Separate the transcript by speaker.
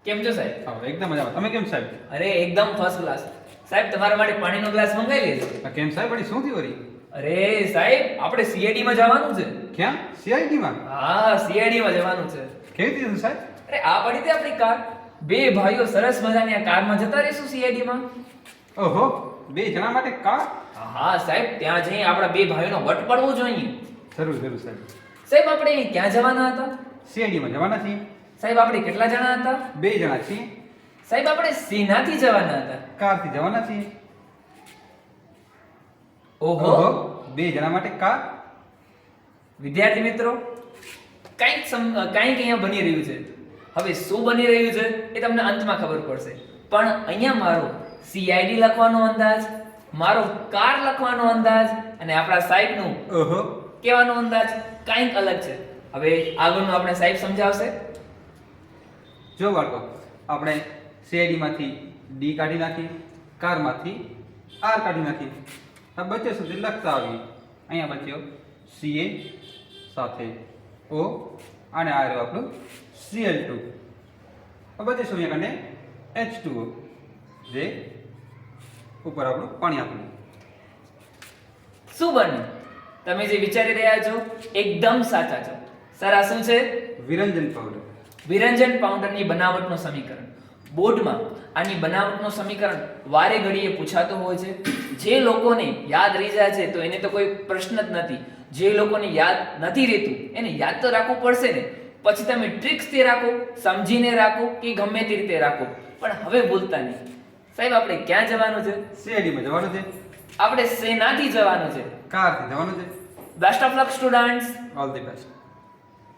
Speaker 1: કેમ છો સાહેબ?
Speaker 2: હા એકદમ મજામાં. તમે કેમ સાહેબ?
Speaker 1: અરે એકદમ ફર્સ્ટ ક્લાસ. સાહેબ તમારા માટે પાણીનો ગ્લાસ મંગાવી લેજો.
Speaker 2: કેમ સાહેબ વળી શું થયું વળી?
Speaker 1: અરે સાહેબ આપણે સીઆઈડી માં જવાનું છે.
Speaker 2: ક્યાં? CID માં?
Speaker 1: હા સીઆઈડી માં જવાનું છે.
Speaker 2: કેવી રીતે સાહેબ?
Speaker 1: અરે આ પડી તે આપણી કાર. બે ભાઈઓ સરસ મજાની આ કારમાં જતા રહીશું સીઆઈડી માં.
Speaker 2: ઓહો, 2 જણા માટે કાર?
Speaker 1: હા સાહેબ ત્યાં જઈ આપણા બે ભાઈઓનો વટ પડવો જોઈએ.
Speaker 2: જરૂર જરૂર સાહેબ.
Speaker 1: સાહેબ આપણે ક્યાં જવાના હતા?
Speaker 2: CID માં જવાના છીએ.
Speaker 1: સાહેબ આપણે કેટલા જણા હતા?
Speaker 2: 2 જણા છીએ.
Speaker 1: સાહેબ આપણે સેનાથી જવાના હતા.
Speaker 2: કારથી જવાના છીએ.
Speaker 1: ઓહો,
Speaker 2: 2 જણા માટે કાર?
Speaker 1: વિદ્યાર્થી મિત્રો કંઈક અહીંયા બની રહ્યું છે. હવે શું બની રહ્યું છે એ તમને અંતમાં ખબર પડશે. પણ અહીંયા મારો CID લખવાનો અંદાજ, મારો કાર લખવાનો અંદાજ અને આપણા સાહેબનું
Speaker 2: ઓહો,
Speaker 1: કહેવાનો અંદાજ કંઈક અલગ છે. હવે આગળનું આપણે સાહેબ સમજાવશે.
Speaker 2: જો બાળકો, આપણે CID માંથી D કાઢી નાખી, કારમાંથી R કાઢી નાખી. આ બચ્ચે સુધી લખતા આવીએ. અહીંયા બચ્યો CA સાથે O અને આ રહ્યો આપણું Cl2. આ બચ્ચે શું અહીંયા કને H2O, જે ઉપર આપણું પાણી આપણું.
Speaker 1: શું બન્યું? તમે જે વિચારી રહ્યા છો એકદમ સાચા છો. સર આ શું છે?
Speaker 2: વિરંજન પાવડર.
Speaker 1: વિરંજન પાવડરની બનાવટનું સમીકરણ. બોર્ડમાં આની બનાવટનું સમીકરણ વારે ઘડીએ પૂછાતું હોય છે. જે લોકોને યાદ રહી જાય છે તો એને તો કોઈ પ્રશ્ન જ નથી. જે લોકોને યાદ નથી રહેતું એને યાદ તો રાખવું પડશે ને. પછી તમે ટ્રિક્સથી રાખો, સમજીને રાખો કે ગમે તે રીતે રાખો, પણ હવે ભૂલતા નહીં. સાહેબ આપણે ક્યાં જવાનું છે?
Speaker 2: CID માં જવાનું છે.
Speaker 1: આપણે સેનાથી જવાનું છે.
Speaker 2: કારથી જવાનું છે.
Speaker 1: Best of luck students.
Speaker 2: All the best.